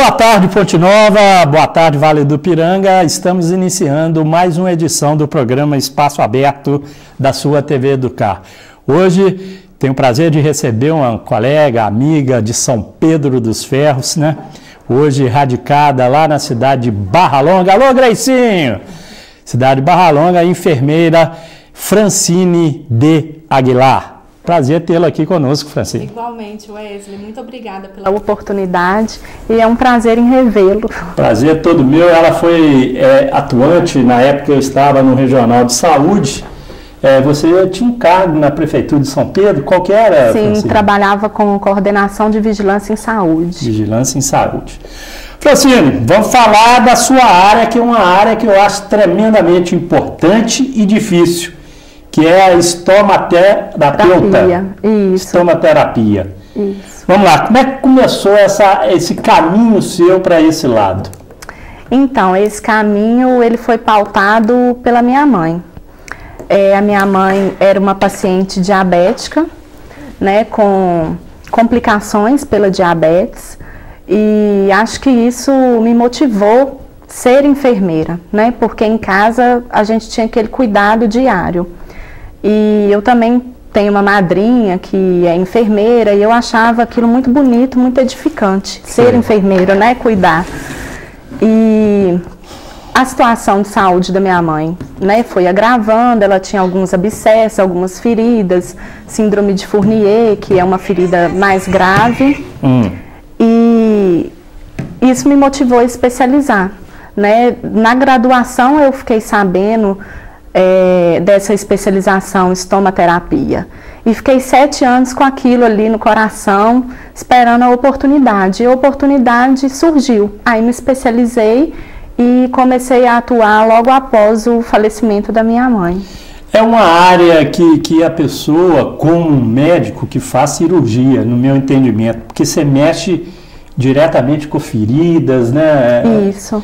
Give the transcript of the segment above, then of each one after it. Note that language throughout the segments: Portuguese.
Boa tarde, Ponte Nova, boa tarde, Vale do Piranga. Estamos iniciando mais uma edição do programa Espaço Aberto da sua TV Educar. Hoje tenho o prazer de receber uma colega, amiga de São Pedro dos Ferros, né? Hoje radicada lá na cidade de Barra Longa. Alô, Greicinho! Cidade de Barra Longa, a enfermeira Francine de Aguilar. Prazer tê-la aqui conosco, Francine. Igualmente, Wesley. Muito obrigada pela oportunidade e é um prazer em revê-lo. Prazer todo meu. Ela foi atuante na época que eu estava no Regional de Saúde. Você tinha um cargo na Prefeitura de São Pedro? Qual que era, Sim, Francine? Trabalhava com coordenação de vigilância em saúde. Vigilância em saúde. Francine, vamos falar da sua área, que é uma área que eu acho tremendamente importante e difícil, que é a estomaterapeuta. Isso. Estomaterapia. Isso. Vamos lá, como é que começou esse caminho seu para esse lado? Então, esse caminho ele foi pautado pela minha mãe. A minha mãe era uma paciente diabética, né, com complicações pela diabetes, e acho que isso me motivou a ser enfermeira, né, porque em casa a gente tinha aquele cuidado diário. E eu também tenho uma madrinha que é enfermeira e eu achava aquilo muito bonito, muito edificante, ser enfermeira, né, cuidar. E a situação de saúde da minha mãe, né, foi agravando, ela tinha alguns abscessos, algumas feridas, síndrome de Fournier, que é uma ferida mais grave, e isso me motivou a especializar, né. Na graduação eu fiquei sabendo dessa especialização em estomaterapia. E fiquei 7 anos com aquilo ali no coração, esperando a oportunidade. E a oportunidade surgiu. Aí me especializei e comecei a atuar logo após o falecimento da minha mãe. É uma área que a pessoa, como um médico que faz cirurgia, no meu entendimento, porque você mexe diretamente com feridas, né? Isso.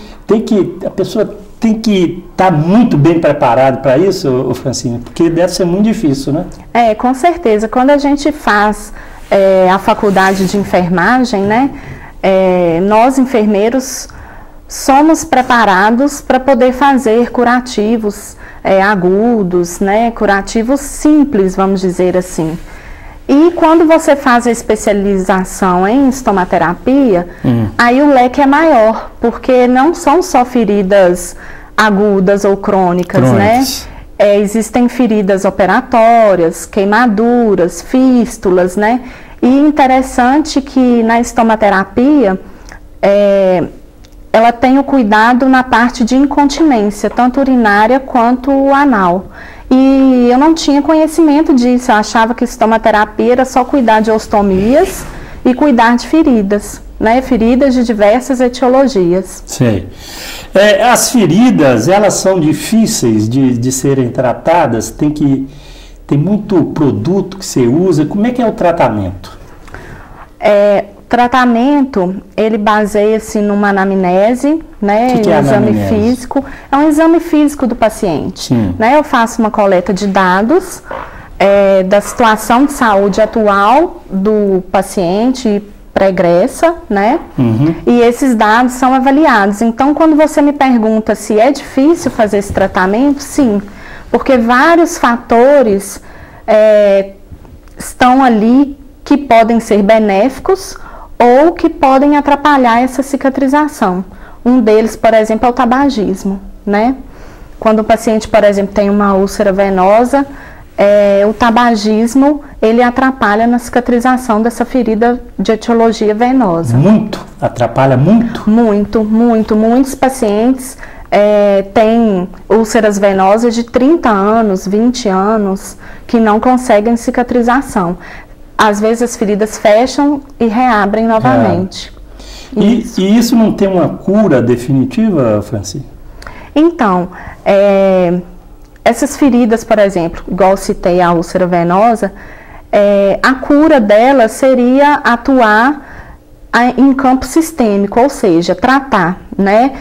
A pessoa tem que estar muito bem preparado para isso, Francine, porque deve ser muito difícil, né? Com certeza. Quando a gente faz a faculdade de enfermagem, né, nós enfermeiros somos preparados para poder fazer curativos agudos, né, curativos simples, vamos dizer assim. E quando você faz a especialização em estomaterapia, aí o leque é maior, porque não são só feridas agudas ou crônicas, né? Existem feridas operatórias, queimaduras, fístulas, né? E interessante que na estomaterapia, ela tem o cuidado na parte de incontinência, tanto urinária quanto anal. E eu não tinha conhecimento disso, eu achava que estomaterapia era só cuidar de ostomias e cuidar de feridas, né? Feridas de diversas etiologias. Sei. As feridas, elas são difíceis de serem tratadas? Tem muito produto que você usa, como é que é o tratamento? Tratamento, ele baseia-se numa anamnese, né, que é exame anamnese? físico. É um exame físico do paciente. Né? Eu faço uma coleta de dados da situação de saúde atual do paciente pregressa, né? E esses dados são avaliados. Então, quando você me pergunta se é difícil fazer esse tratamento, sim, porque vários fatores estão ali que podem ser benéficos ou que podem atrapalhar essa cicatrização. Um deles, por exemplo, é o tabagismo, né? Quando o paciente, por exemplo, tem uma úlcera venosa, o tabagismo, ele atrapalha na cicatrização dessa ferida de etiologia venosa. Muito? Atrapalha muito? Muito, muito. Muitos pacientes têm úlceras venosas de 30 anos, 20 anos, que não conseguem cicatrização. Às vezes as feridas fecham e reabrem novamente. E isso não tem uma cura definitiva, Francine? Então, essas feridas, por exemplo, igual citei a úlcera venosa, a cura dela seria atuar em campo sistêmico, ou seja, tratar, né,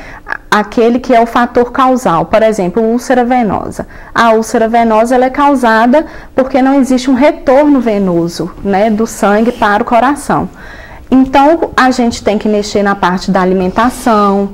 aquele que é o fator causal. Por exemplo, úlcera venosa. A úlcera venosa ela é causada porque não existe um retorno venoso, né, do sangue para o coração. Então, a gente tem que mexer na parte da alimentação.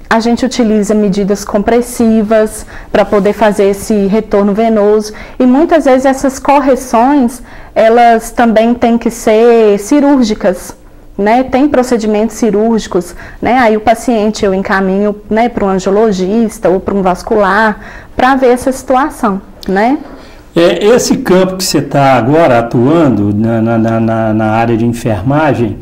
A gente utiliza medidas compressivas para poder fazer esse retorno venoso. E muitas vezes essas correções, elas também têm que ser cirúrgicas, né? Tem procedimentos cirúrgicos, né? Aí o paciente eu encaminho, né, para um angiologista ou para um vascular para ver essa situação, né? Esse campo que você está agora atuando na área de enfermagem,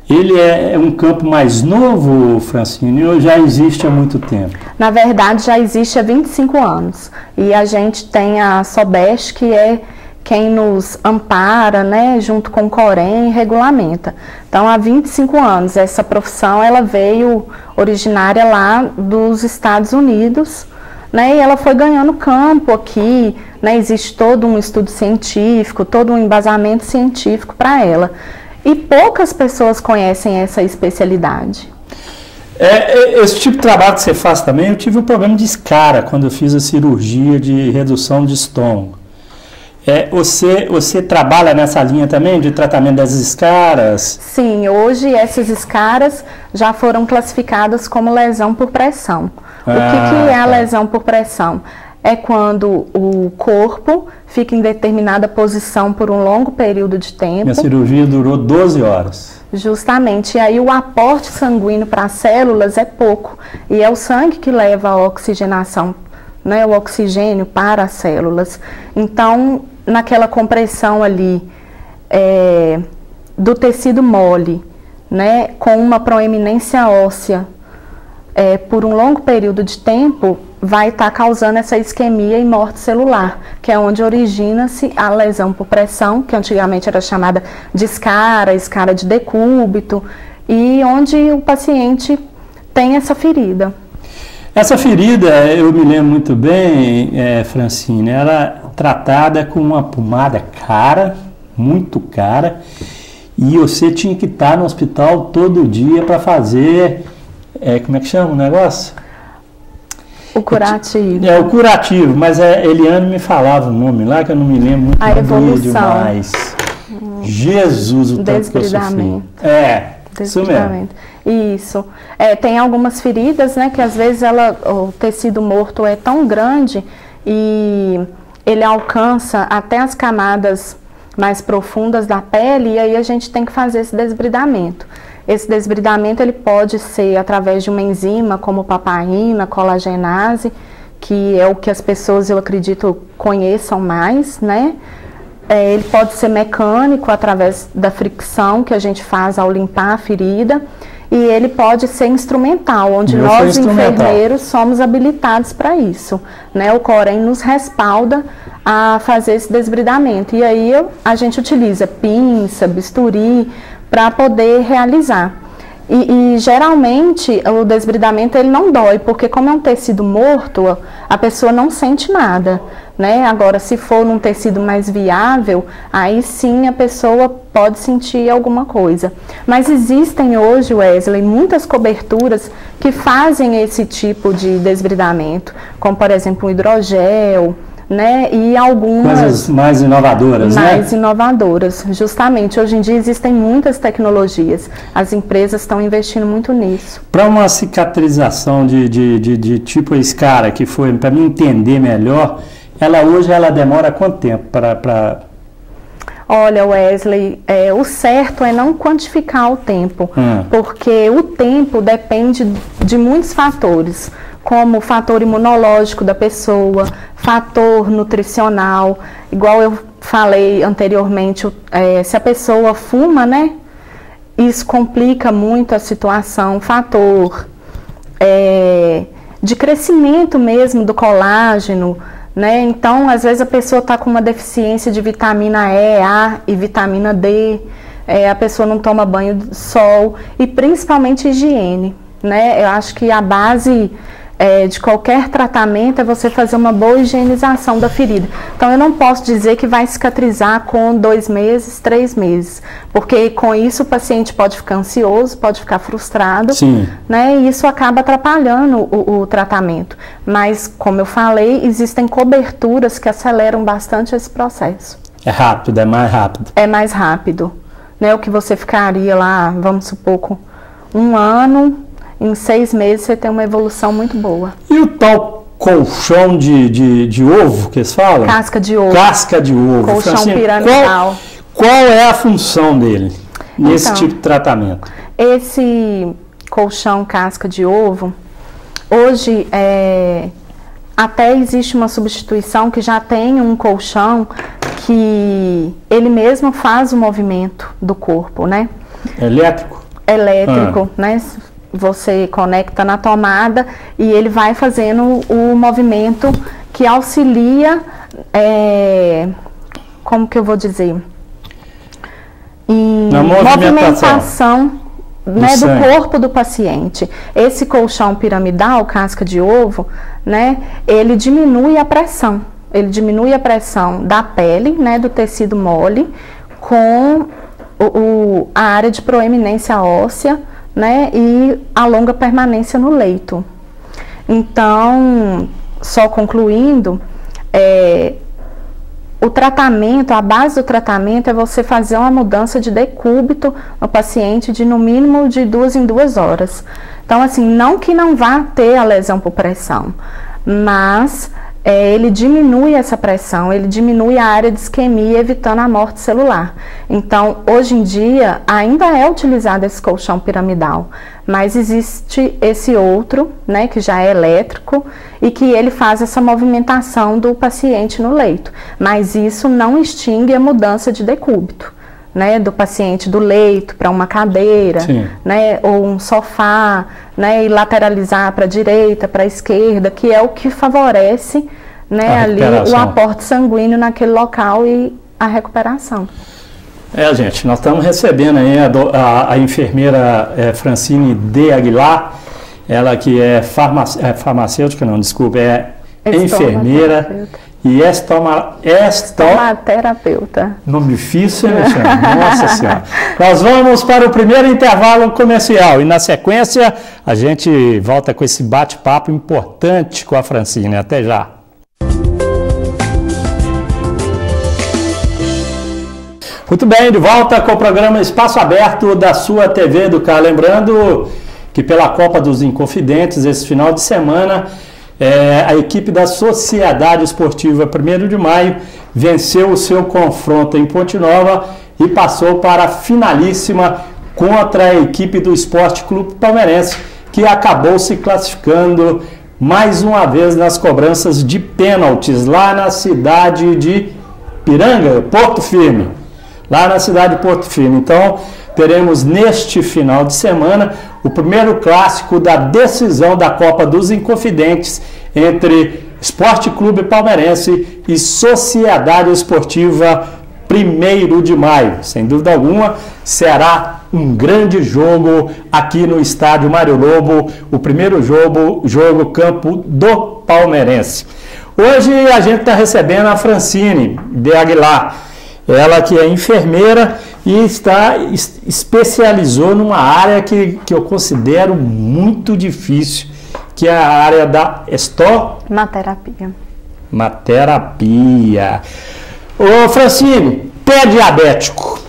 ele é um campo mais novo, Francine, ou já existe há muito tempo? Na verdade, já existe há 25 anos. E a gente tem a SOBEST, que é quem nos ampara, né, junto com o Corém, e regulamenta. Então, há 25 anos, essa profissão ela veio originária lá dos Estados Unidos, né, e ela foi ganhando campo aqui, né, existe todo um estudo científico, todo um embasamento científico para ela. E poucas pessoas conhecem essa especialidade. Esse tipo de trabalho que você faz também, eu tive um problema de escara quando eu fiz a cirurgia de redução de estômago. Você trabalha nessa linha também de tratamento das escaras? Sim, hoje essas escaras já foram classificadas como lesão por pressão. O que é a lesão por pressão? É quando o corpo fica em determinada posição por um longo período de tempo. Minha cirurgia durou 12 horas. Justamente, e aí o aporte sanguíneo para as células é pouco. E é o sangue que leva a oxigenação, né, o oxigênio para as células. Então, naquela compressão ali do tecido mole, né, com uma proeminência óssea, por um longo período de tempo, vai estar causando essa isquemia e morte celular, que é onde origina-se a lesão por pressão, que antigamente era chamada de escara de decúbito, e onde o paciente tem essa ferida. Essa ferida, eu me lembro muito bem, Francine, era tratada com uma pomada cara, muito cara, e você tinha que estar no hospital todo dia para fazer, como é que chama o negócio? O curativo. O curativo, mas Eliane me falava o nome lá, que eu não me lembro muito. A evolução. Demais. Jesus, o tanto que eu sofri. Isso mesmo. Isso. Tem algumas feridas, né, que às vezes o tecido morto é tão grande e ele alcança até as camadas mais profundas da pele, e aí a gente tem que fazer esse desbridamento. Esse desbridamento ele pode ser através de uma enzima como papaina, colagenase, que é o que as pessoas, eu acredito, conheçam mais, né? Ele pode ser mecânico através da fricção que a gente faz ao limpar a ferida, e ele pode ser instrumental, onde nós enfermeiros somos habilitados para isso, né? O Corém nos respalda a fazer esse desbridamento, e aí a gente utiliza pinça, bisturi, para poder realizar. E geralmente o desbridamento ele não dói, porque como é um tecido morto, a pessoa não sente nada, né? Agora, se for num tecido mais viável, aí sim a pessoa pode sentir alguma coisa. Mas existem hoje, Wesley, muitas coberturas que fazem esse tipo de desbridamento, como por exemplo o hidrogel, né? E algumas coisas mais inovadoras, mais inovadoras, justamente. Hoje em dia existem muitas tecnologias, as empresas estão investindo muito nisso. Para uma cicatrização de tipo escara, que foi para me entender melhor, hoje ela demora quanto tempo para... Olha, Wesley, o certo é não quantificar o tempo, porque o tempo depende de muitos fatores, como o fator imunológico da pessoa, fator nutricional, igual eu falei anteriormente, se a pessoa fuma, né, isso complica muito a situação, fator de crescimento mesmo do colágeno, né, então às vezes a pessoa está com uma deficiência de vitamina E, A e vitamina D, a pessoa não toma banho de sol e principalmente higiene, né, eu acho que a base de qualquer tratamento é você fazer uma boa higienização da ferida. Então eu não posso dizer que vai cicatrizar com 2 meses, 3 meses, porque com isso o paciente pode ficar ansioso, pode ficar frustrado, né? E isso acaba atrapalhando o tratamento. Mas, como eu falei, existem coberturas que aceleram bastante esse processo. É rápido, é mais rápido. É mais rápido. né, o que você ficaria lá, vamos supor, com 1 ano, em 6 meses você tem uma evolução muito boa. E o tal colchão de ovo que eles falam? Casca de ovo. Casca de ovo. Colchão Francine, piramidal. Qual é a função dele nesse tipo de tratamento? Esse colchão casca de ovo, hoje até existe uma substituição que já tem um colchão que ele mesmo faz o movimento do corpo, né? Elétrico? Elétrico, né? Você conecta na tomada e ele vai fazendo o movimento que auxilia, como que eu vou dizer? Em na movimentação né, do corpo do paciente. Esse colchão piramidal, casca de ovo, né, ele diminui a pressão. Ele diminui a pressão da pele, né, do tecido mole, com a área de proeminência óssea, né, e a longa permanência no leito. Então, só concluindo, o tratamento, a base do tratamento é você fazer uma mudança de decúbito no paciente de no mínimo de 2 em 2 horas. Então, assim, não que não vá ter a lesão por pressão, mas ele diminui essa pressão, ele diminui a área de isquemia, evitando a morte celular. Então, hoje em dia, ainda é utilizado esse colchão piramidal, mas existe esse outro, né, que já é elétrico e que ele faz essa movimentação do paciente no leito. Mas isso não extingue a mudança de decúbito, né, do paciente do leito para uma cadeira, né, ou um sofá, né, e lateralizar para a direita, para a esquerda, que é o que favorece, né, ali o aporte sanguíneo naquele local e a recuperação. Gente, nós estamos recebendo aí a enfermeira Francine de Aguilar, ela que é farmacêutica, não, desculpa, enfermeira e estomaterapeuta. Nome difícil, hein, Alexandre? Nossa Senhora. Nós vamos para o primeiro intervalo comercial e na sequência a gente volta com esse bate-papo importante com a Francine. Até já. Muito bem, de volta com o programa Espaço Aberto da sua TV Educar. Lembrando que pela Copa dos Inconfidentes, esse final de semana, a equipe da Sociedade Esportiva 1º de Maio venceu o seu confronto em Ponte Nova e passou para a finalíssima contra a equipe do Esporte Clube Palmeirense, que acabou se classificando mais uma vez nas cobranças de pênaltis lá na cidade de Piranga, Porto Firme. Lá na cidade de Porto Firme. Então, teremos neste final de semana o primeiro clássico da decisão da Copa dos Inconfidentes entre Esporte Clube Palmeirense e Sociedade Esportiva 1º de Maio. Sem dúvida alguma, será um grande jogo aqui no estádio Mário Lobo, o primeiro jogo campo do Palmeirense. Hoje a gente está recebendo a Francine de Aguilar. Ela que é enfermeira e especializou numa área que eu considero muito difícil, que é a área da estomaterapia. Ô Francine, pé diabético.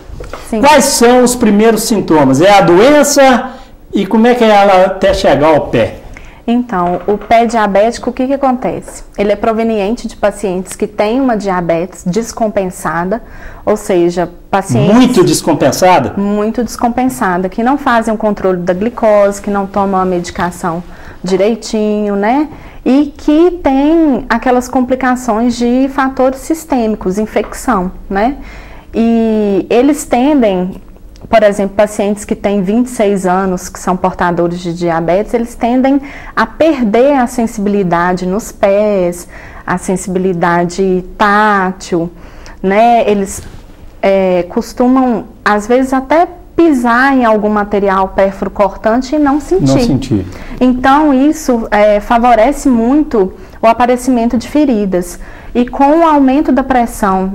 Sim. Quais são os primeiros sintomas? É a doença e como é que é ela até chegar ao pé? Então, o pé diabético, o que acontece? Ele é proveniente de pacientes que têm uma diabetes descompensada, ou seja, pacientes... Muito descompensada? Muito descompensada, que não fazem o controle da glicose, que não tomam a medicação direitinho, né? E que tem aquelas complicações de fatores sistêmicos, infecção, né? E eles tendem... Por exemplo, pacientes que têm 26 anos, que são portadores de diabetes, eles tendem a perder a sensibilidade nos pés, a sensibilidade tátil, né? Eles costumam, às vezes, até pisar em algum material pérfuro-cortante e não sentir. Então, isso favorece muito o aparecimento de feridas. E com o aumento da pressão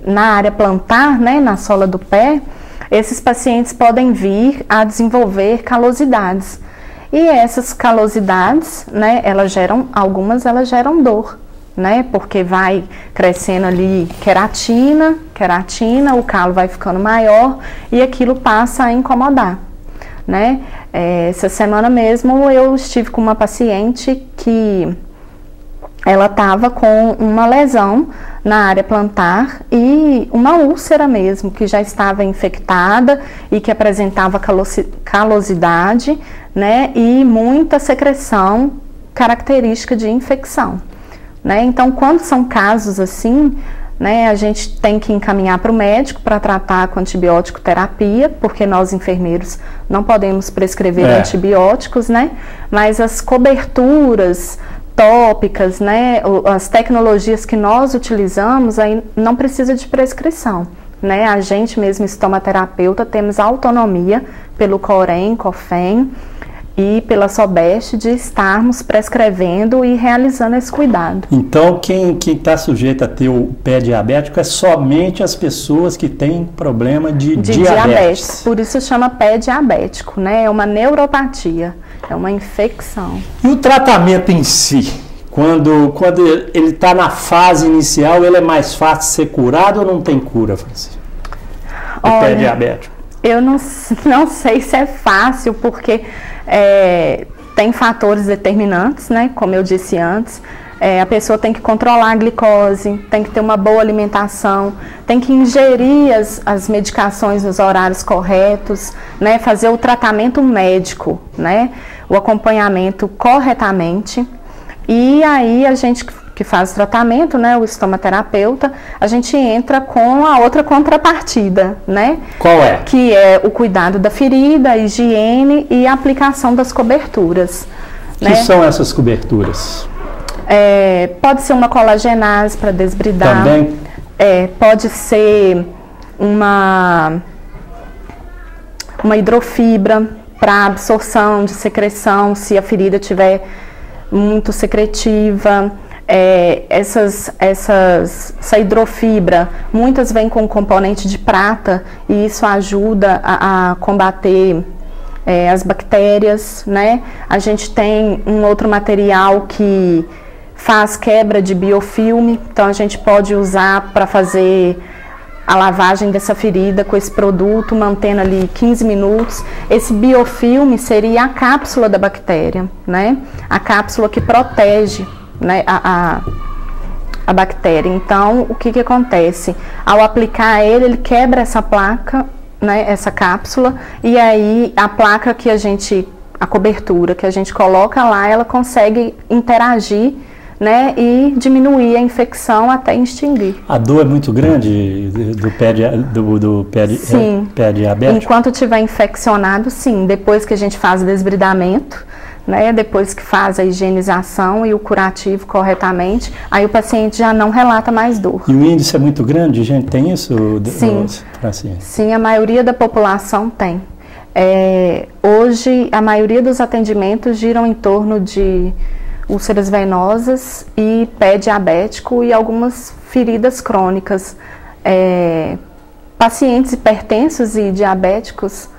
na área plantar, né, na sola do pé, esses pacientes podem vir a desenvolver calosidades. E essas calosidades, né, algumas geram dor, né? Porque vai crescendo ali queratina, o calo vai ficando maior e aquilo passa a incomodar, né? Essa semana mesmo eu estive com uma paciente que ela estava com uma lesão na área plantar e uma úlcera mesmo, que já estava infectada e que apresentava calosidade, né? E muita secreção característica de infecção, né? Então, quando são casos assim, né, a gente tem que encaminhar para o médico para tratar com antibiótico terapia, porque nós enfermeiros não podemos prescrever antibióticos, né? Mas as coberturas tópicas, né, as tecnologias que nós utilizamos, aí não precisa de prescrição, né? A gente mesmo, estomaterapeuta, temos autonomia pelo COREN, COFEN e pela SOBEST de estarmos prescrevendo e realizando esse cuidado. Então, quem está sujeito a ter o pé diabético é somente as pessoas que têm problema de diabetes. Por isso chama pé diabético, né? É uma neuropatia, é uma infecção. E o tratamento em si? Quando ele está na fase inicial, ele é mais fácil de ser curado ou não tem cura, Francisco? O pé diabético? Eu não sei se é fácil, porque tem fatores determinantes, né? Como eu disse antes, a pessoa tem que controlar a glicose, tem que ter uma boa alimentação, tem que ingerir as medicações nos horários corretos, né? Fazer o tratamento médico, né? O acompanhamento corretamente. E aí a gente que faz o tratamento, né, o estomaterapeuta, a gente entra com a outra contrapartida, né? Qual é? Que é o cuidado da ferida, a higiene e a aplicação das coberturas. Que são essas coberturas? Pode ser uma colagenase para desbridar. Também? Pode ser uma hidrofibra para absorção de secreção, se a ferida tiver muito secretiva. Essa hidrofibra, muitas vêm com componente de prata e isso ajuda a combater as bactérias, né? A gente tem um outro material que faz quebra de biofilme, então a gente pode usar para fazer a lavagem dessa ferida com esse produto, mantendo ali 15 minutos. Esse biofilme seria a cápsula da bactéria, né? A cápsula que protege, né, a bactéria. Então, o que acontece? Ao aplicar ele quebra essa placa, né, essa cápsula, e aí a placa a cobertura que a gente coloca lá, ela consegue interagir, né, e diminuir a infecção até extinguir. A dor é muito grande do pé diabético? Enquanto estiver infeccionado, sim. Depois que a gente faz o desbridamento, né, depois que faz a higienização e o curativo corretamente, aí o paciente já não relata mais dor. E o índice é muito grande, gente? Tem isso? Sim, sim, a maioria da população tem. Hoje, a maioria dos atendimentos giram em torno de úlceras venosas e pé diabético e algumas feridas crônicas. Pacientes hipertensos e diabéticos,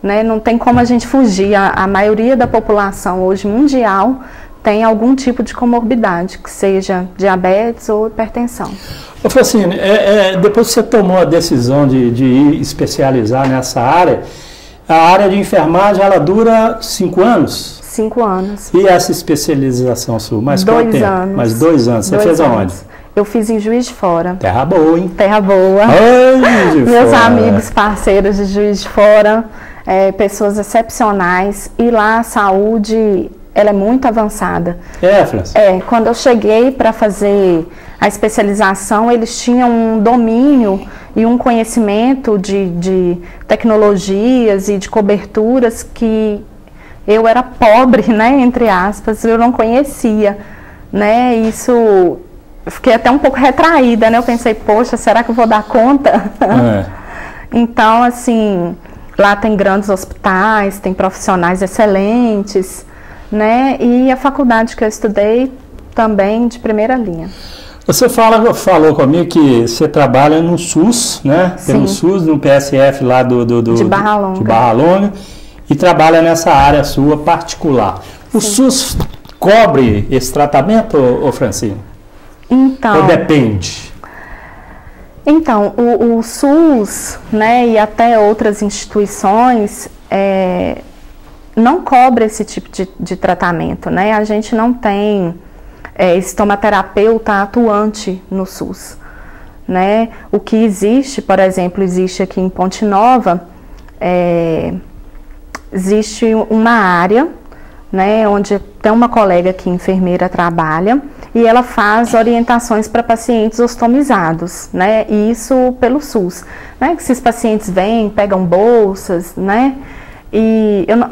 né, não tem como a gente fugir. A maioria da população hoje mundial tem algum tipo de comorbidade, que seja diabetes ou hipertensão. Ô Francine, depois que você tomou a decisão de ir especializar nessa área, a área de enfermagem ela dura 5 anos? 5 anos. E essa especialização sua? Mais 2 anos. Mais 2 anos. Você fez aonde? Eu fiz em Juiz de Fora. Terra boa, hein? Terra boa. Ai, Juiz de Meus Fora. amigos, parceiros de Juiz de Fora, pessoas excepcionais. E lá a saúde, ela é muito avançada. França? Quando eu cheguei para fazer a especialização, eles tinham um domínio e um conhecimento de tecnologias e de coberturas que eu era pobre, né, entre aspas, eu não conhecia, né, isso, eu fiquei até um pouco retraída, né, eu pensei, poxa, será que eu vou dar conta? Então, assim, lá tem grandes hospitais, tem profissionais excelentes, né, e a faculdade que eu estudei também de primeira linha. Você falou comigo que você trabalha no SUS, né, pelo SUS, no PSF lá de Barra Longa. De Barra Longa. E trabalha nessa área sua particular. O SUS cobre esse tratamento, ô Francine? Então, ou depende? Então, o SUS, né, e até outras instituições não cobra esse tipo de tratamento, né? A gente não tem estomaterapeuta atuante no SUS, né? O que existe, por exemplo, existe aqui em Ponte Nova, existe uma área, né, onde tem uma colega que enfermeira trabalha e ela faz orientações para pacientes ostomizados, né, e isso pelo SUS, né, que esses pacientes vêm, pegam bolsas, né,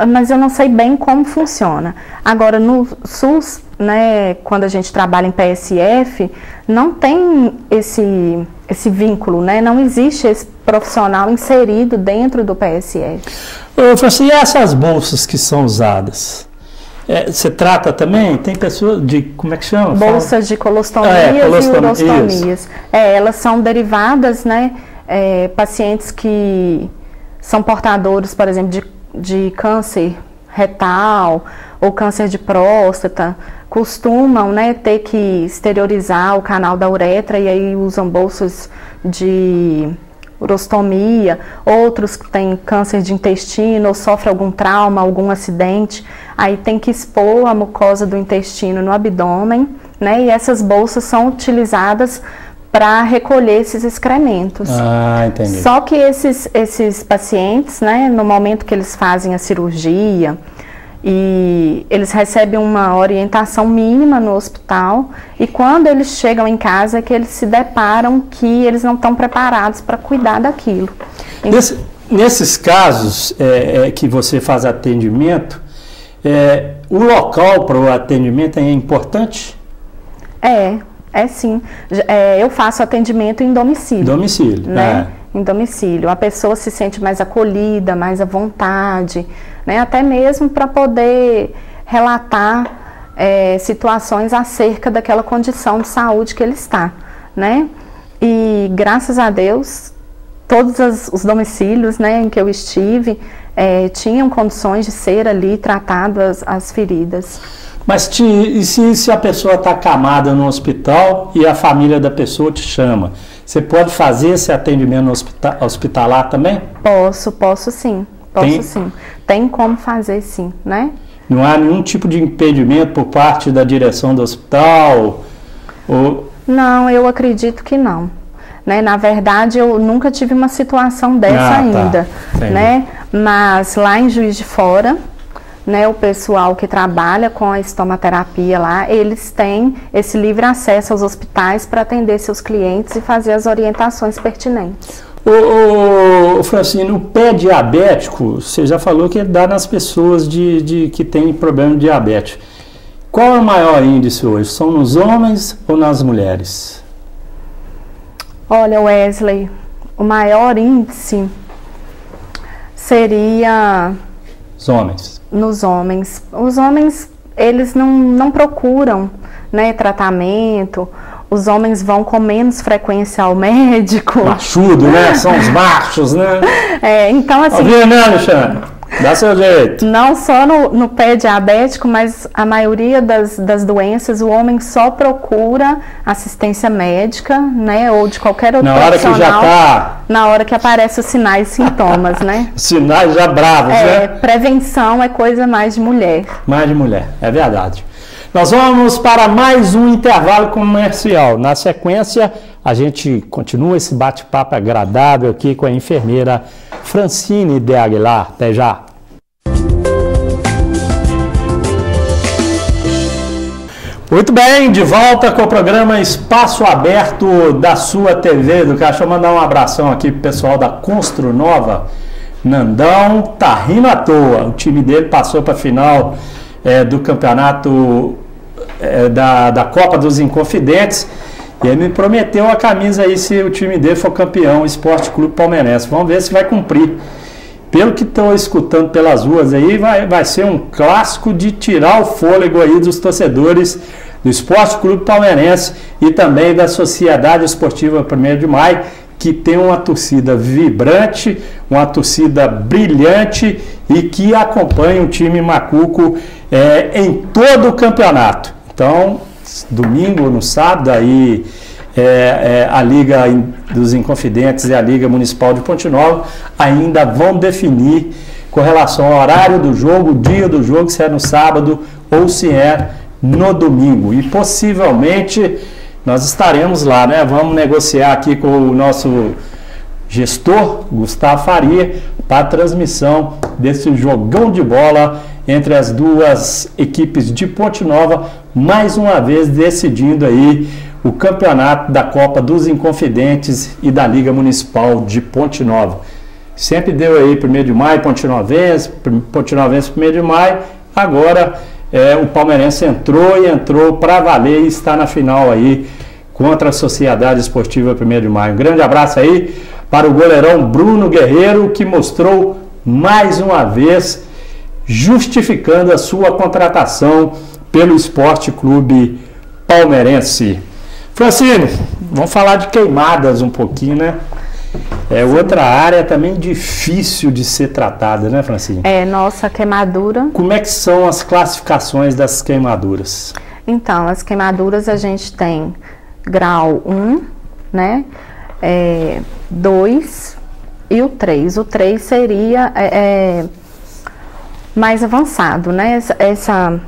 mas eu não sei bem como funciona. Agora, no SUS, né, quando a gente trabalha em PSF, não tem esse vínculo, né, não existe esse profissional inserido dentro do PSF. Eu falo assim, e essas bolsas que são usadas? Você trata também? Tem pessoas de, como é que chama? Bolsas de colostomias e urostomias. Elas são derivadas, né, pacientes que são portadores, por exemplo, de câncer retal ou câncer de próstata, costumam, né, ter que exteriorizar o canal da uretra e aí usam bolsas de urostomia, outros que têm câncer de intestino ou sofrem algum trauma, algum acidente, aí tem que expor a mucosa do intestino no abdômen, né, e essas bolsas são utilizadas para recolher esses excrementos. Ah, entendi. Só que esses pacientes, né, no momento que eles fazem a cirurgia, e eles recebem uma orientação mínima no hospital e quando eles chegam em casa é que eles se deparam que eles não estão preparados para cuidar daquilo. Nesses casos que você faz atendimento, o local para o atendimento é importante? É sim. Eu faço atendimento em domicílio. Domicílio, né? Em domicílio. A pessoa se sente mais acolhida, mais à vontade, né? Até mesmo para poder relatar situações acerca daquela condição de saúde que ele está, né? E graças a Deus, todos os domicílios, né, em que eu estive tinham condições de ser ali tratadas as feridas. Mas e se a pessoa está acamada no hospital e a família da pessoa te chama, você pode fazer esse atendimento no hospitalar também? Posso sim. Sim. Tem como fazer sim, né? Não há nenhum tipo de impedimento por parte da direção do hospital? Não, eu acredito que não. Né? Na verdade, eu nunca tive uma situação dessa ainda. Tá. Né? Mas lá em Juiz de Fora, né, o pessoal que trabalha com a estomaterapia lá, eles têm esse livre acesso aos hospitais para atender seus clientes e fazer as orientações pertinentes. Francine, o pé diabético, você já falou que dá nas pessoas que têm problema de diabetes. Qual é o maior índice hoje? São nos homens ou nas mulheres? Olha, Wesley, o maior índice seria... Os homens. Nos homens. Os homens, eles não procuram, né, tratamento. Os homens vão com menos frequência ao médico. Machudo, né? São os machos, né? Então assim... Ouviu, né, Alexandre? Dá seu jeito. Não só no pé diabético, mas a maioria das doenças, o homem só procura assistência médica, né? Ou de qualquer outro profissional. Na hora que já tá... Na hora que aparecem os sinais e sintomas, né? Sinais já bravos, né? Prevenção é coisa mais de mulher. Mais de mulher, é verdade. Nós vamos para mais um intervalo comercial. Na sequência, a gente continua esse bate-papo agradável aqui com a enfermeira Francine de Aguilar. Até já. Muito bem, de volta com o programa Espaço Aberto da sua TV do Caixa. Deixa eu mandar um abração aqui pro pessoal da Constru Nova. Nandão tá rindo à toa. O time dele passou para a final do campeonato da Copa dos Inconfidentes. E ele me prometeu a camisa aí se o time dele for campeão, o Esporte Clube Palmeirense. Vamos ver se vai cumprir. Pelo que estou escutando pelas ruas aí, vai ser um clássico de tirar o fôlego aí dos torcedores do Esporte Clube Palmeirense e também da Sociedade Esportiva 1º de Maio, que tem uma torcida vibrante, uma torcida brilhante e que acompanha o time macuco em todo o campeonato. Então, domingo ou no sábado, aí a Liga dos Inconfidentes e a Liga Municipal de Ponte Nova ainda vão definir com relação ao horário do jogo, o dia do jogo, se é no sábado ou se é no domingo. E possivelmente nós estaremos lá, né? Vamos negociar aqui com o nosso gestor, Gustavo Faria, para a transmissão desse jogão de bola entre as duas equipes de Ponte Nova, mais uma vez decidindo aí o campeonato da Copa dos Inconfidentes e da Liga Municipal de Ponte Nova. Sempre deu aí 1º de maio, Ponte Novense 1º de maio, agora o palmeirense entrou para valer e está na final aí contra a Sociedade Esportiva 1º de maio. Um grande abraço aí para o goleirão Bruno Guerreiro, que mostrou mais uma vez justificando a sua contratação pelo Esporte Clube Palmeirense. Francine, vamos falar de queimadas um pouquinho, né? É outra área também difícil de ser tratada, né, Francine? Nossa, queimadura. Como é que são as classificações das queimaduras? Então, as queimaduras a gente tem grau 1, né? 2 e o 3. O 3 seria mais avançado, né? Essa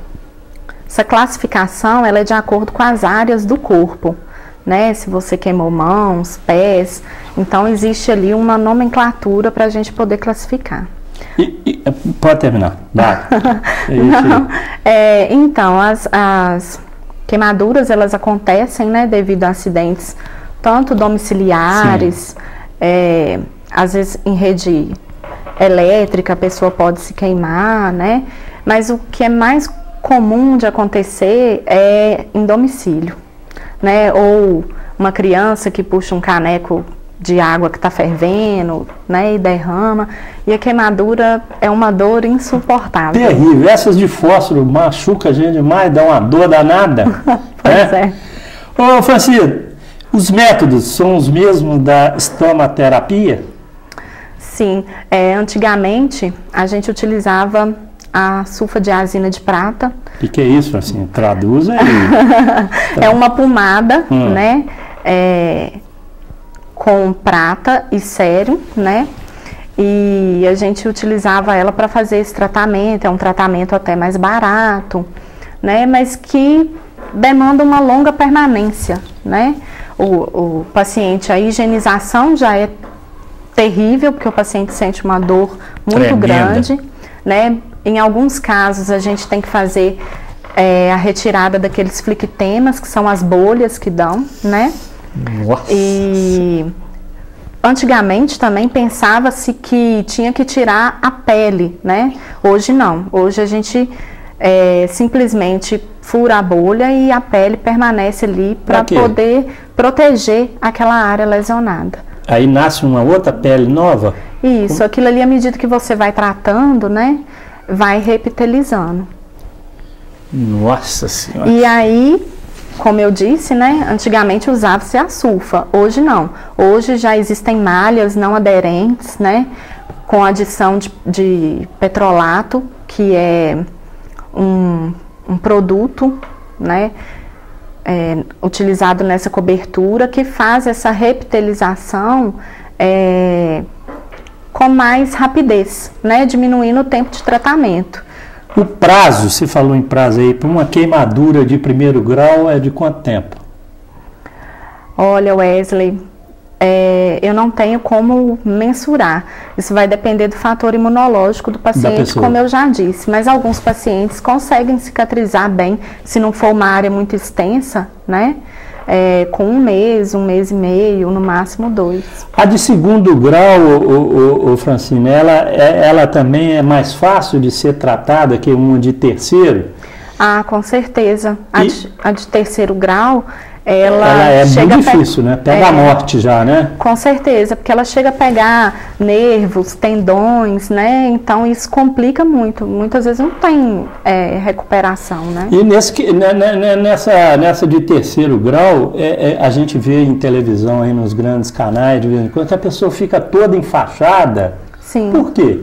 classificação, ela é de acordo com as áreas do corpo, né? Se você queimou mãos, pés, então existe ali uma nomenclatura para a gente poder classificar. Pode terminar. Não, então, as queimaduras, elas acontecem, né, devido a acidentes tanto domiciliares, às vezes em rede elétrica a pessoa pode se queimar, né? Mas o que é mais comum de acontecer é em domicílio, né? Ou uma criança que puxa um caneco de água que está fervendo, né, e derrama, e a queimadura é uma dor insuportável. Terrível. Essas de fósforo machuca a gente demais, dá uma dor danada. Pois é. Ô, Francisco, os métodos são os mesmos da estomaterapia? Sim. Antigamente, a gente utilizava a sulfadiazina de prata. O que é isso, assim? Traduz aí. É uma pomada, né? Com prata e sérum, né? E a gente utilizava ela para fazer esse tratamento. É um tratamento até mais barato, né? Mas que demanda uma longa permanência, né? O paciente, a higienização já é terrível, porque o paciente sente uma dor muito grande, né? Em alguns casos, a gente tem que fazer a retirada daqueles flictemas, que são as bolhas que dão, né? Nossa. E antigamente também pensava-se que tinha que tirar a pele, né? Hoje não. Hoje a gente simplesmente fura a bolha e a pele permanece ali para poder proteger aquela área lesionada. Aí nasce uma outra pele nova? Isso, aquilo ali, à medida que você vai tratando, né, vai repitelizando. Nossa Senhora! E aí, como eu disse, né, antigamente usava-se a sulfa, hoje não. Hoje já existem malhas não aderentes, né, com adição de petrolato, que é um produto, né, utilizado nessa cobertura, que faz essa repitelização com mais rapidez, né, diminuindo o tempo de tratamento. O prazo, você falou em prazo aí, para uma queimadura de 1º grau é de quanto tempo? Olha, Wesley, eu não tenho como mensurar. Isso vai depender do fator imunológico do paciente, como eu já disse. Mas alguns pacientes conseguem cicatrizar bem, se não for uma área muito extensa, né? Com 1 mês, 1 mês e meio, no máximo 2. A de 2º grau, Francine, ela também é mais fácil de ser tratada que uma de 3º? Ah, com certeza. A de 3º grau, ela é muito difícil, né? Pega a morte já, né? Com certeza, porque ela chega a pegar nervos, tendões, né? Então isso complica muito. Muitas vezes não tem recuperação, né? E nessa de 3º grau, a gente vê em televisão aí nos grandes canais, de vez em quando, que a pessoa fica toda enfaixada. Sim. Por quê?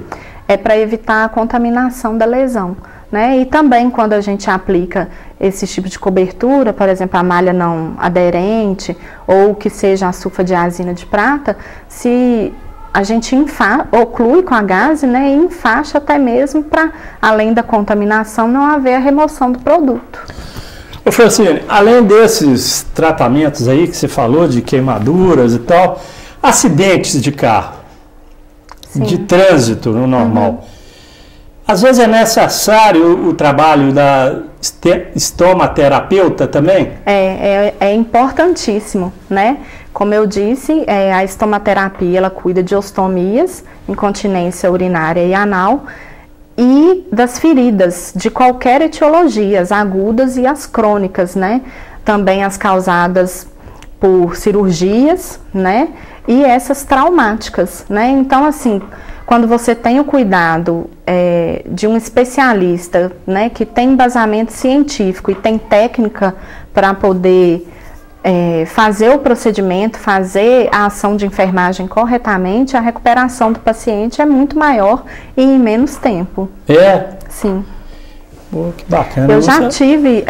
É para evitar a contaminação da lesão, né? E também quando a gente aplica esse tipo de cobertura, por exemplo, a malha não aderente ou que seja a sulfadiazina de prata, se a gente oclui com a gaze, né, e enfaixa até mesmo para, além da contaminação, não haver a remoção do produto. Ô Francine, além desses tratamentos aí que você falou, de queimaduras e tal, acidentes de carro, sim, de trânsito no normal, às vezes é necessário o trabalho da estomaterapeuta também? É importantíssimo, né? Como eu disse, a estomaterapia, ela cuida de ostomias, incontinência urinária e anal, e das feridas de qualquer etiologia, as agudas e as crônicas, né? Também as causadas por cirurgias, né? E essas traumáticas, né? Então, assim, quando você tem o cuidado de um especialista, né, que tem embasamento científico e tem técnica para poder fazer o procedimento, fazer a ação de enfermagem corretamente, a recuperação do paciente é muito maior e em menos tempo. É? Sim. Pô, que bacana. Eu já tive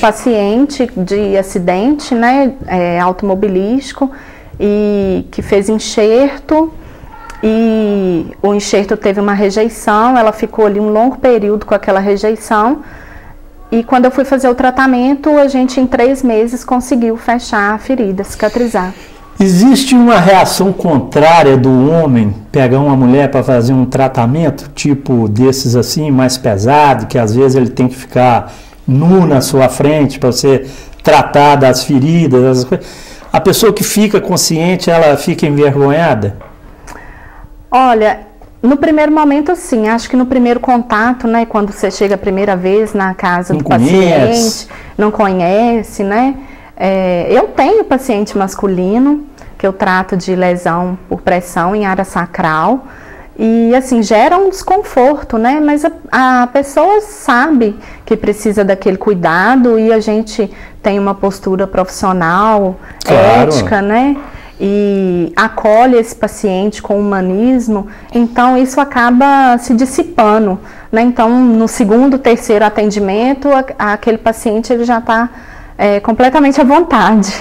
paciente de acidente, né, automobilístico, e que fez enxerto, e o enxerto teve uma rejeição, ela ficou ali um longo período com aquela rejeição, e quando eu fui fazer o tratamento, a gente em 3 meses conseguiu fechar a ferida, cicatrizar. Existe uma reação contrária do homem pegar uma mulher para fazer um tratamento, tipo desses assim, mais pesado, que às vezes ele tem que ficar nu na sua frente para você tratar das feridas, das coisas. A pessoa que fica consciente, ela fica envergonhada? Olha, no primeiro momento, sim. Acho que no primeiro contato, né, quando você chega a primeira vez na casa do paciente, não conhece, né? Eu tenho paciente masculino que eu trato de lesão por pressão em área sacral e, assim, gera um desconforto, né? Mas a pessoa sabe que precisa daquele cuidado e a gente tem uma postura profissional, claro, ética, né? E acolhe esse paciente com humanismo, então isso acaba se dissipando, né? Então, no segundo, terceiro atendimento, aquele paciente ele já está completamente à vontade.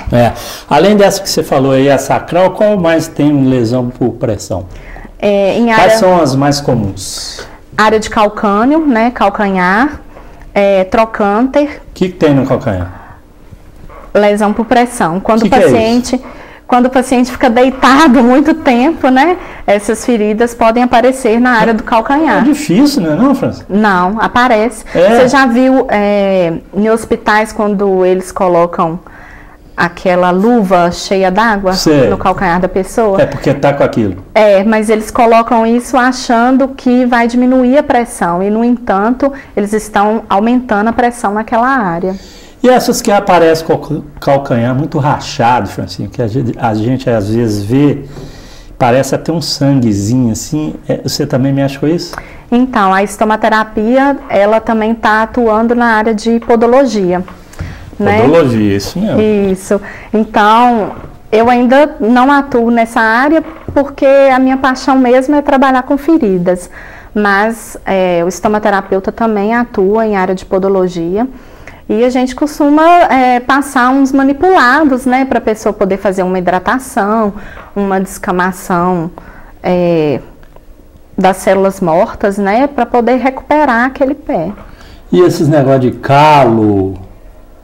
Além dessa que você falou aí, a sacral, qual mais tem lesão por pressão? Quais são as mais comuns? Área de calcânio, né? Calcanhar, trocânter. O que tem no calcanhar? Lesão por pressão. Quando o paciente fica deitado muito tempo, né? Essas feridas podem aparecer na área do calcanhar. É difícil, não, França? Não, aparece. Você já viu em hospitais quando eles colocam aquela luva cheia d'água no calcanhar da pessoa? É porque tá com aquilo. Mas eles colocam isso achando que vai diminuir a pressão e, no entanto, eles estão aumentando a pressão naquela área. E essas que aparecem com o calcanhar muito rachado, Francinho, que a gente às vezes vê, parece até um sanguezinho assim, você também mexe com isso? Então, a estomaterapia, ela também está atuando na área de podologia. Podologia, né? Isso mesmo. Isso. Então, eu ainda não atuo nessa área porque a minha paixão mesmo é trabalhar com feridas. Mas o estomaterapeuta também atua em área de podologia. E a gente costuma passar uns manipulados, né, para a pessoa poder fazer uma hidratação, uma descamação das células mortas, né, para poder recuperar aquele pé. E esses negócios de calo,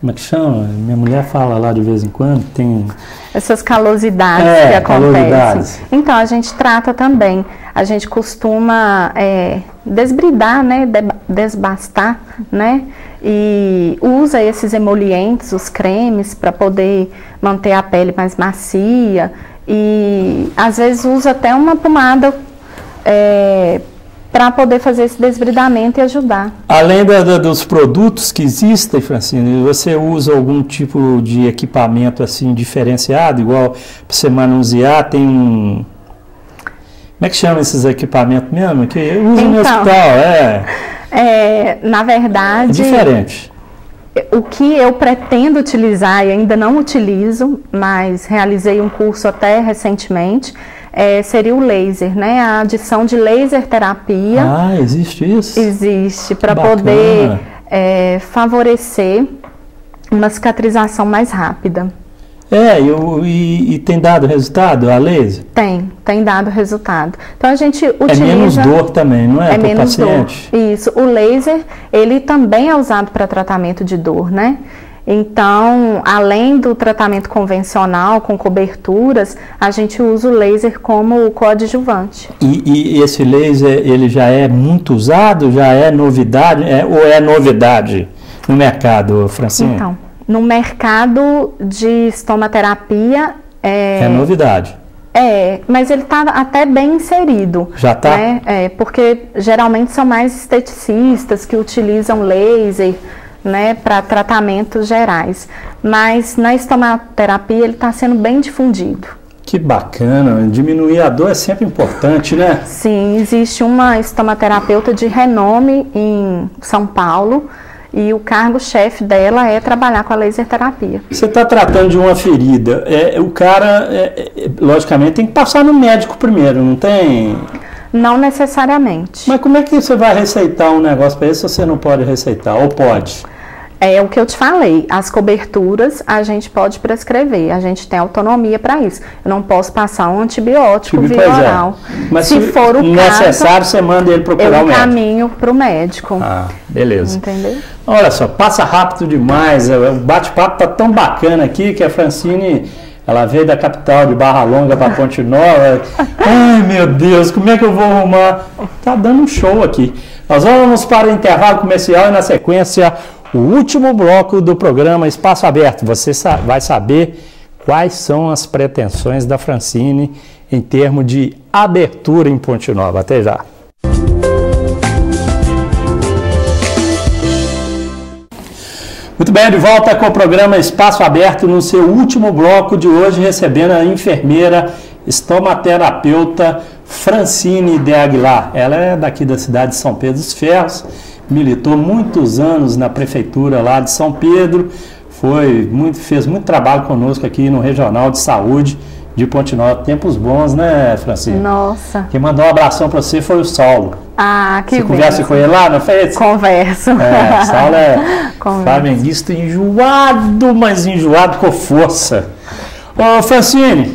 como é que chama? Minha mulher fala lá de vez em quando, tem... Essas calosidades que acontecem. Então, a gente trata também. A gente costuma desbridar, né, desbastar, né, e usa esses emolientes, os cremes, para poder manter a pele mais macia e às vezes usa até uma pomada para poder fazer esse desbridamento e ajudar. Além dos produtos que existem, Francine, você usa algum tipo de equipamento assim diferenciado, igual para você manusear, tem um... Como é que chama esses equipamentos mesmo? Que usa no hospital, na verdade... É diferente. O que eu pretendo utilizar e ainda não utilizo, mas realizei um curso até recentemente, seria o laser, né? A adição de laser terapia. Ah, existe isso? Existe, para poder favorecer uma cicatrização mais rápida. E tem dado resultado a laser? Tem dado resultado. Então a gente utiliza... É menos dor também, não é? É menos paciente? dor. Isso. O laser, ele também é usado para tratamento de dor, né? Então, além do tratamento convencional com coberturas, a gente usa o laser como coadjuvante. E esse laser, ele já é muito usado? Já é novidade? Ou é novidade no mercado, Francine? Então, no mercado de estomaterapia... É novidade. Mas ele está até bem inserido. Já está? Né? Porque geralmente são mais esteticistas que utilizam laser, né, para tratamentos gerais. Mas na estomaterapia ele está sendo bem difundido. Que bacana, diminuir a dor é sempre importante, né? Sim, existe uma estomaterapeuta de renome em São Paulo e o cargo-chefe dela é trabalhar com a laser terapia. Você está tratando de uma ferida, o cara, logicamente, tem que passar no médico primeiro, não tem? Não necessariamente. Mas como é que você vai receitar um negócio para isso se você não pode receitar? Ou pode? É o que eu te falei, as coberturas a gente pode prescrever, a gente tem autonomia para isso. Eu não posso passar um antibiótico via oral. Mas se for o necessário, você manda ele procurar o médico. Eu encaminho para o médico. Ah, beleza. Entendeu? Olha só, passa rápido demais, o bate-papo tá tão bacana aqui que a Francine, ela veio da capital de Barra Longa para Ponte Nova. Ai, meu Deus, como é que eu vou arrumar? Tá dando um show aqui. Nós vamos para o intervalo comercial e na sequência o último bloco do programa Espaço Aberto. Você vai saber quais são as pretensões da Francine em termos de abertura em Ponte Nova. Até já. Muito bem, de volta com o programa Espaço Aberto no seu último bloco de hoje, recebendo a enfermeira estomaterapeuta Francine de Aguilar. Ela é daqui da cidade de São Pedro dos Ferros, militou muitos anos na prefeitura lá de São Pedro, fez muito trabalho conosco aqui no Regional de Saúde de Ponte Nova. Tempos bons, né, Francine? Nossa. Quem mandou um abração para você foi o Saulo. Ah, que Você conversa com ele lá, não fez? Converso. Saulo é flamenguista enjoado, mas enjoado com força. Ô, Francine,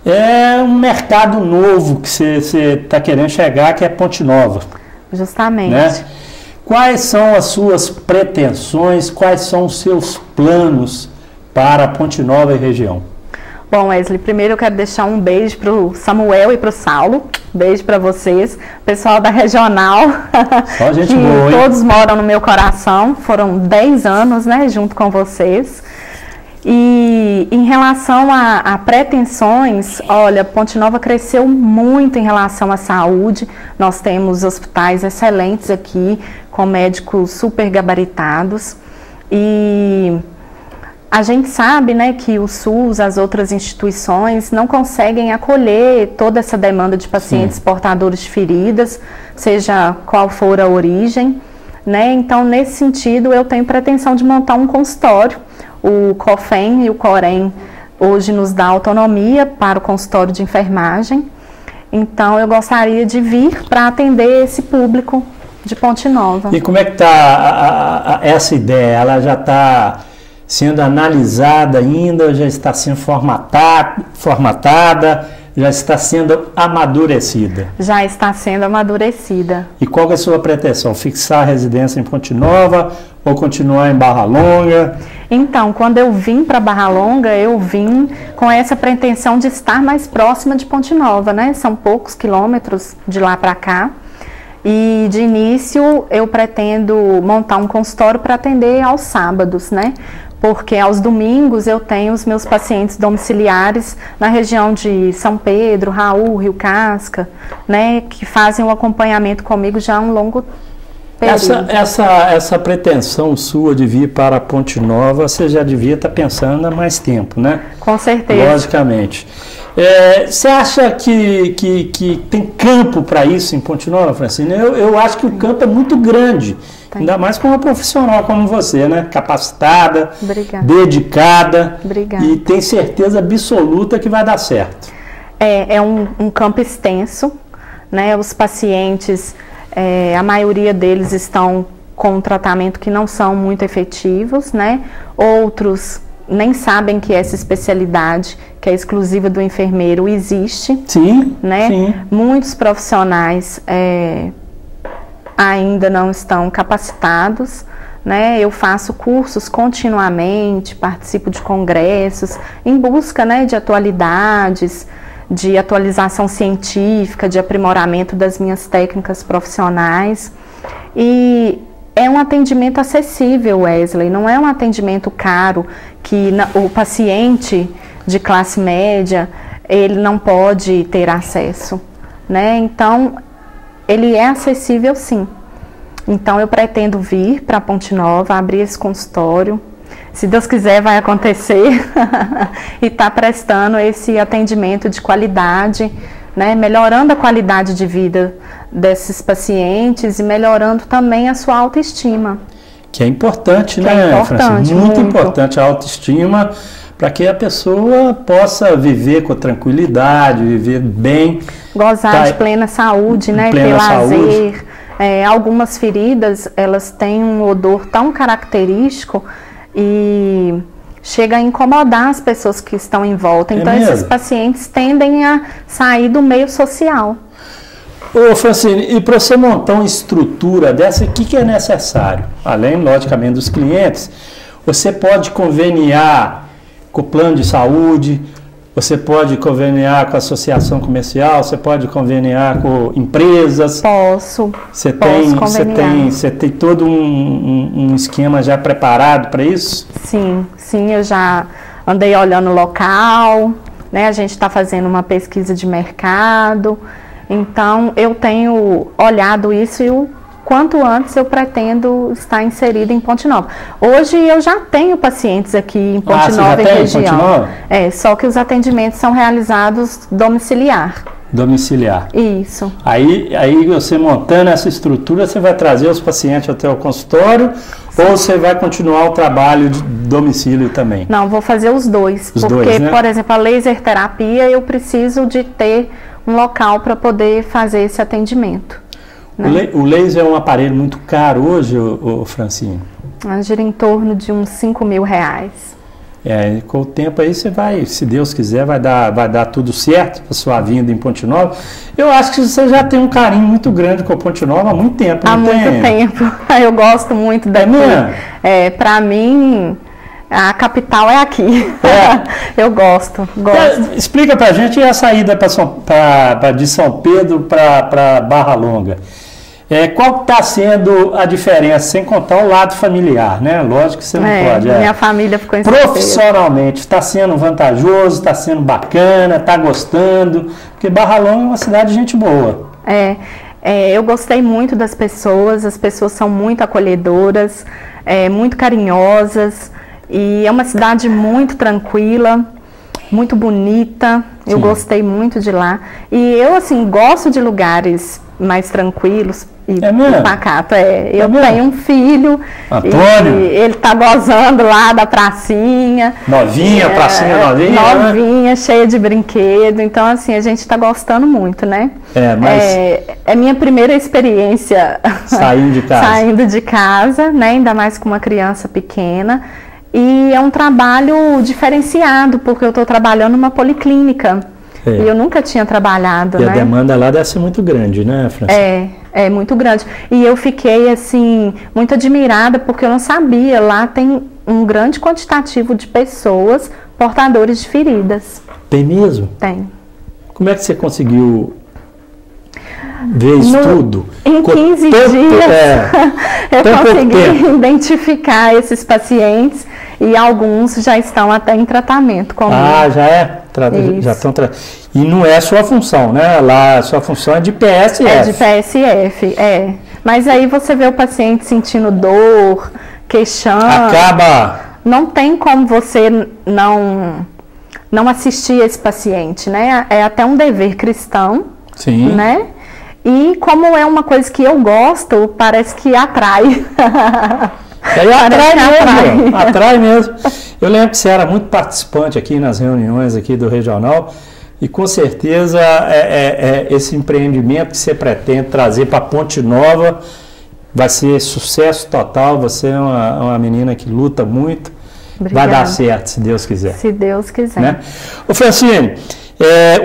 é um mercado novo que você está querendo chegar, que é Ponte Nova. Justamente. Né? Quais são as suas pretensões, quais são os seus planos para Ponte Nova e região? Bom, Wesley, primeiro eu quero deixar um beijo para o Samuel e para o Saulo. Beijo para vocês, pessoal da Regional. Só gente que boa, hein? Todos moram no meu coração. Foram 10 anos, né, junto com vocês. E em relação a pretensões, olha, Ponte Nova cresceu muito em relação à saúde. Nós temos hospitais excelentes aqui, com médicos super gabaritados. E a gente sabe, né, que o SUS, as outras instituições, não conseguem acolher toda essa demanda de pacientes portadores de feridas, seja qual for a origem, né? Então, nesse sentido, eu tenho pretensão de montar um consultório. O COFEM e o COREM hoje nos dá autonomia para o consultório de enfermagem. Então, eu gostaria de vir para atender esse público de Ponte Nova. E como é que está essa ideia? Ela já está sendo analisada ainda, já está sendo formatada, já está sendo amadurecida? Já está sendo amadurecida. E qual é a sua pretensão? Fixar a residência em Ponte Nova ou continuar em Barra Longa? Então, quando eu vim para Barra Longa, eu vim com essa pretensão de estar mais próxima de Ponte Nova, né? São poucos quilômetros de lá para cá. E de início eu pretendo montar um consultório para atender aos sábados, né? Porque aos domingos eu tenho os meus pacientes domiciliares na região de São Pedro, Raul, Rio Casca, né? Que fazem o acompanhamento comigo já há um longo período. Essa pretensão sua de vir para Ponte Nova, você já devia estar pensando há mais tempo, né? Com certeza. Logicamente. Você acha que tem campo para isso em Ponte Nova, Francine? Eu acho que o campo é muito grande, ainda mais com uma profissional como você, né? Capacitada, Obrigada. Dedicada. Obrigada. E tem certeza absoluta que vai dar certo. É um campo extenso, né? Os pacientes, a maioria deles estão com um tratamento que não são muito efetivos, né? Outros nem sabem que essa especialidade, que é exclusiva do enfermeiro, existe. Sim, né? Sim. Muitos profissionais ainda não estão capacitados, né? Eu faço cursos continuamente, participo de congressos, em busca, né, de atualidades, de atualização científica, de aprimoramento das minhas técnicas profissionais. E é um atendimento acessível, Wesley, não é um atendimento caro que o paciente de classe média, ele não pode ter acesso, né? Então, ele é acessível sim. Então, eu pretendo vir para Ponte Nova, abrir esse consultório. Se Deus quiser, vai acontecer. E tá prestando esse atendimento de qualidade, né? Melhorando a qualidade de vida desses pacientes e melhorando também a sua autoestima. Que é importante, né, é importante, Francisco? Muito importante a autoestima, para que a pessoa possa viver com tranquilidade, viver bem. Gozar de plena saúde, né? Ter lazer. Algumas feridas, elas têm um odor tão característico e chega a incomodar as pessoas que estão em volta. Então, esses pacientes tendem a sair do meio social. Ô, Francine, e para você montar uma estrutura dessa, o que é necessário? Além, logicamente, dos clientes, você pode conveniar com o plano de saúde, você pode conveniar com a associação comercial, você pode conveniar com empresas. Posso Você tem todo um esquema já preparado para isso? Sim, eu já andei olhando o local, né? A gente está fazendo uma pesquisa de mercado, então eu tenho olhado isso e o quanto antes eu pretendo estar inserida em Ponte Nova. Hoje eu já tenho pacientes aqui em Ponte Nova e região. Ponte Nova? Só que os atendimentos são realizados domiciliar. Domiciliar. Isso. Aí você montando essa estrutura, você vai trazer os pacientes até o consultório. Sim. Ou você vai continuar o trabalho de domicílio também? Não, vou fazer os dois. Né? Por exemplo, a laser terapia, eu preciso de ter um local para poder fazer esse atendimento. Né? O laser é um aparelho muito caro hoje, Francine? Gira em torno de uns R$5.000. Com o tempo aí você vai, se Deus quiser, vai dar tudo certo para sua vinda em Ponte Nova. Eu acho que você já tem um carinho muito grande com a Ponte Nova há muito tempo. Há muito tempo. Eu gosto muito daqui. Para mim, a capital é aqui. Eu gosto. Explica para a gente a saída de São Pedro para Barra Longa. Qual está sendo a diferença, sem contar o lado familiar, né? Lógico que você não pode. Minha família ficou em Profissionalmente, está sendo vantajoso, está sendo bacana, está gostando, porque Barra Longa é uma cidade de gente boa. Eu gostei muito das pessoas, as pessoas são muito acolhedoras, muito carinhosas, e é uma cidade muito tranquila, muito bonita. Eu gostei muito de lá. E eu, assim, gosto de lugares mais tranquilos e pacato. Eu tenho um filho, Antônio, e ele tá gozando lá da pracinha. Pracinha novinha. Novinha, cheia de brinquedo. Então, assim, a gente tá gostando muito, né? É minha primeira experiência saindo de casa, né? Ainda mais com uma criança pequena. E é um trabalho diferenciado, porque eu estou trabalhando numa policlínica. E eu nunca tinha trabalhado, E a demanda lá deve ser muito grande, né, Francisco? É muito grande. E eu fiquei, assim, muito admirada, porque eu não sabia. Lá tem um grande quantitativo de pessoas portadores de feridas. Tem mesmo? Tem. Como é que você conseguiu ver isso tudo? Em 15 dias, eu consegui identificar esses pacientes e alguns já estão até em tratamento comigo. Já é? Já estão E não é sua função, né? Lá a sua função é de PSF. É de PSF, Mas aí você vê o paciente sentindo dor, queixando. Não tem como você não assistir esse paciente, né? É até um dever cristão. Sim. Né? E como é uma coisa que eu gosto, parece que atrai. Atrai mesmo. Eu lembro que você era muito participante aqui nas reuniões aqui do regional E com certeza esse empreendimento que você pretende trazer para Ponte Nova vai ser sucesso total. Você é uma menina que luta muito. Obrigada. Vai dar certo, se Deus quiser. Se Deus quiser. Né? Ô Francine,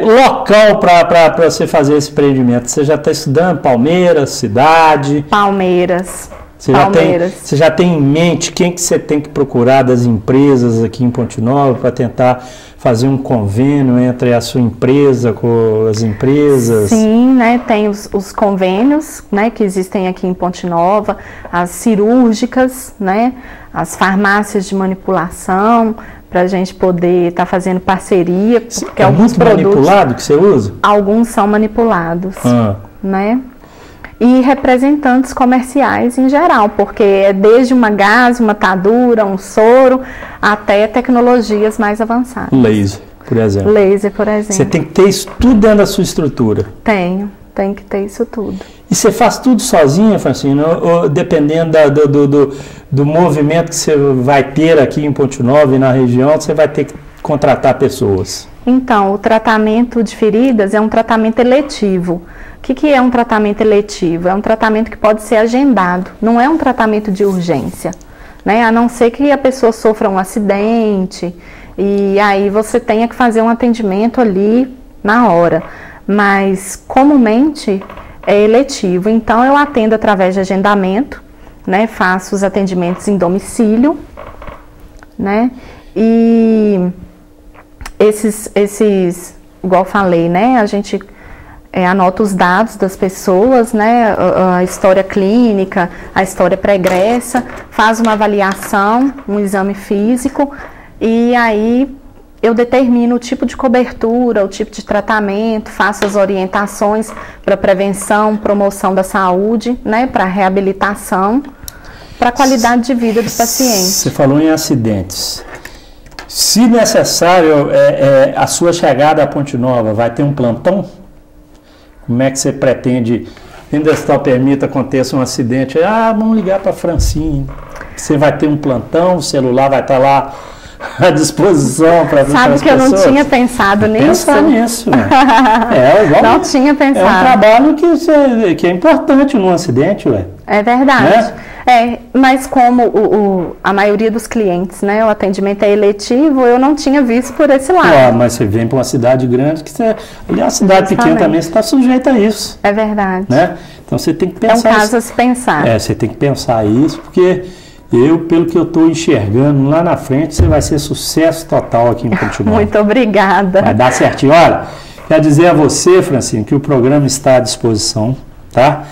local para você fazer esse empreendimento, você já está estudando Palmeiras, cidade? Palmeiras. Você já tem em mente quem que você tem que procurar das empresas aqui em Ponte Nova para tentar fazer um convênio entre a sua empresa com as empresas? Sim, né, tem os convênios, né, que existem aqui em Ponte Nova, as cirúrgicas, né, as farmácias de manipulação, para a gente poder estar fazendo parceria. Porque alguns muito manipulado que você usa? Alguns são manipulados, né? E representantes comerciais em geral, porque é desde uma gás, uma atadura, um soro, até tecnologias mais avançadas. Laser, por exemplo. Laser, por exemplo. Você tem que ter isso tudo dentro da sua estrutura? Tem que ter isso tudo. E você faz tudo sozinha, Francine? Ou dependendo do movimento que você vai ter aqui em Ponte Nova e na região, você vai ter que contratar pessoas? Então, o tratamento de feridas é um tratamento eletivo. O que é um tratamento eletivo? É um tratamento que pode ser agendado, não é um tratamento de urgência, né? A não ser que a pessoa sofra um acidente e aí você tenha que fazer um atendimento ali na hora. Mas, comumente, é eletivo. Então, eu atendo através de agendamento, né? Faço os atendimentos em domicílio, né? E esses igual falei, né? A gente anota os dados das pessoas, né? A história clínica, a história pregressa, faz uma avaliação, um exame físico e aí eu determino o tipo de cobertura, o tipo de tratamento, faço as orientações para prevenção, promoção da saúde, né? Para reabilitação, para a qualidade de vida dos pacientes. Você falou em acidentes. Se necessário, a sua chegada à Ponte Nova vai ter um plantão? Como é que você pretende, ainda se tal permita, aconteça um acidente, vamos ligar para a Francine. Você vai ter um plantão, o celular vai estar lá à disposição para as pessoas? Sabe que eu não tinha pensado nisso? Pensar nisso, né? Não tinha pensado. É um trabalho que é importante num acidente, ué. É verdade. Mas como a maioria dos clientes, né, o atendimento é eletivo, eu não tinha visto por esse lado. Mas você vem para uma cidade grande, ali é uma cidade pequena também, você está sujeito a isso. É verdade. Né? Então você tem que pensar. É um caso a se pensar. Você tem que pensar isso, porque pelo que eu estou enxergando, lá na frente você vai ser sucesso total aqui em Ponte Nova. Muito obrigada. Vai dar certinho. Olha, quero dizer a você, Francine, que o programa está à disposição, tá?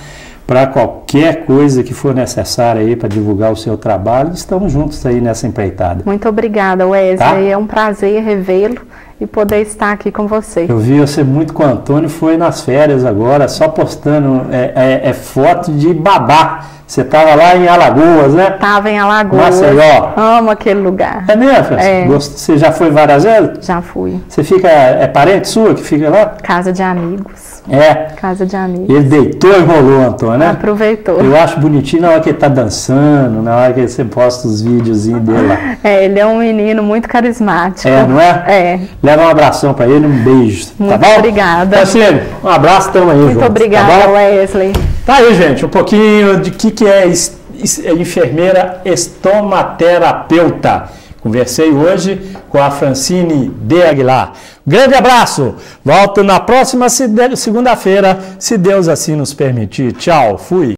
Para qualquer coisa que for necessária aí para divulgar o seu trabalho, estamos juntos aí nessa empreitada. Muito obrigada, Wesley. Tá? É um prazer revê-lo e poder estar aqui com você. Eu vi você muito com o Antônio, foi nas férias agora, só postando foto de babá. Você estava lá em Alagoas, né? Estava em Alagoas. Maceió. Amo aquele lugar. É mesmo, Francine? Você já foi várias vezes? Já fui. Você fica, parente sua que fica lá? Casa de amigos. Casa de amigos. Ele deitou e rolou, Antônio, né? Aproveitou. Eu acho bonitinho na hora que ele tá dançando, na hora que você posta os videozinhos dele lá. Ele é um menino muito carismático. Não é? Leva um abração pra ele, um beijo. Muito tá bom? Obrigada. Francine, um abraço, tamo aí. Muito obrigada, tá Wesley. Tá aí, gente, um pouquinho de que é enfermeira estomaterapeuta. Conversei hoje com a Francine de Aguilar. Grande abraço. Volto na próxima segunda-feira, se Deus assim nos permitir. Tchau, fui.